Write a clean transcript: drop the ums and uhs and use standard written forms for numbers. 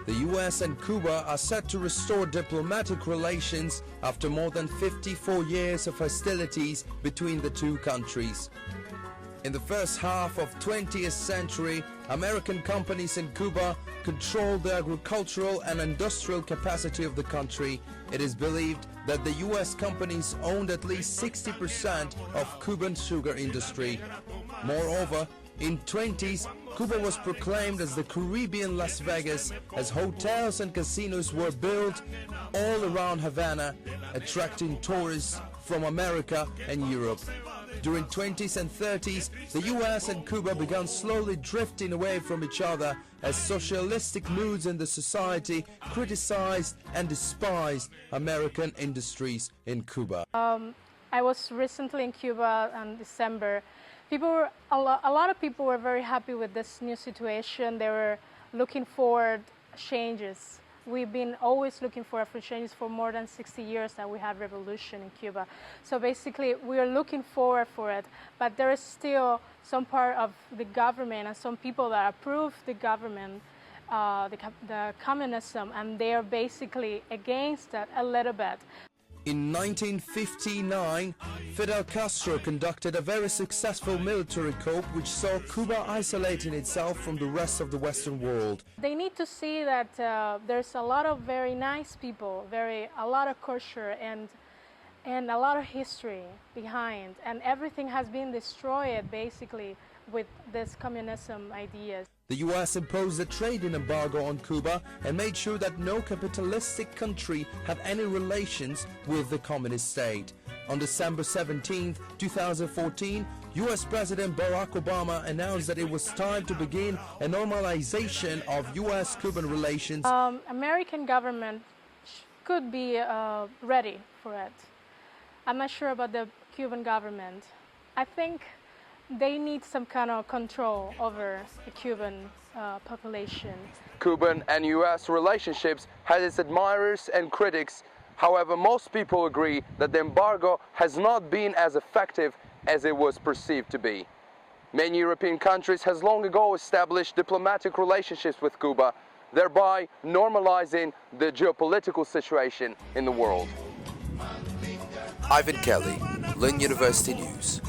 The U.S. and Cuba are set to restore diplomatic relations after more than 54 years of hostilities between the two countries. In the first half of 20th century, American companies in Cuba controlled the agricultural and industrial capacity of the country. It is believed that the U.S. companies owned at least 60% of Cuban sugar industry. Moreover, in 20s, Cuba was proclaimed as the Caribbean Las Vegas, as hotels and casinos were built all around Havana, attracting tourists from America and Europe. During 20s and 30s, the US and Cuba began slowly drifting away from each other as socialistic moods in the society criticized and despised American industries in Cuba. I was recently in Cuba in December. A lot of people were very happy with this new situation. They were looking for changes. We've been always looking for changes for more than 60 years that we had revolution in Cuba. So basically, we are looking forward for it. But there is still some part of the government and some people that approve the government, the communism, and they are basically against that a little bit. In 1959, Fidel Castro conducted a very successful military coup which saw Cuba isolating itself from the rest of the Western world. They need to see that there's a lot of very nice people, a lot of culture and a lot of history behind, and everything has been destroyed basically with this communism ideas. The U.S. imposed a trading embargo on Cuba and made sure that no capitalistic country had any relations with the communist state. On December 17, 2014, U.S. President Barack Obama announced that it was time to begin a normalization of U.S.-Cuban relations. American government could be ready for it. I'm not sure about the Cuban government. I think they need some kind of control over the Cuban population. Cuban and U.S. relationships had its admirers and critics. However, most people agree that the embargo has not been as effective as it was perceived to be. Many European countries has long ago established diplomatic relationships with Cuba, thereby normalizing the geopolitical situation in the world. Ivan Kelly, Lynn University News.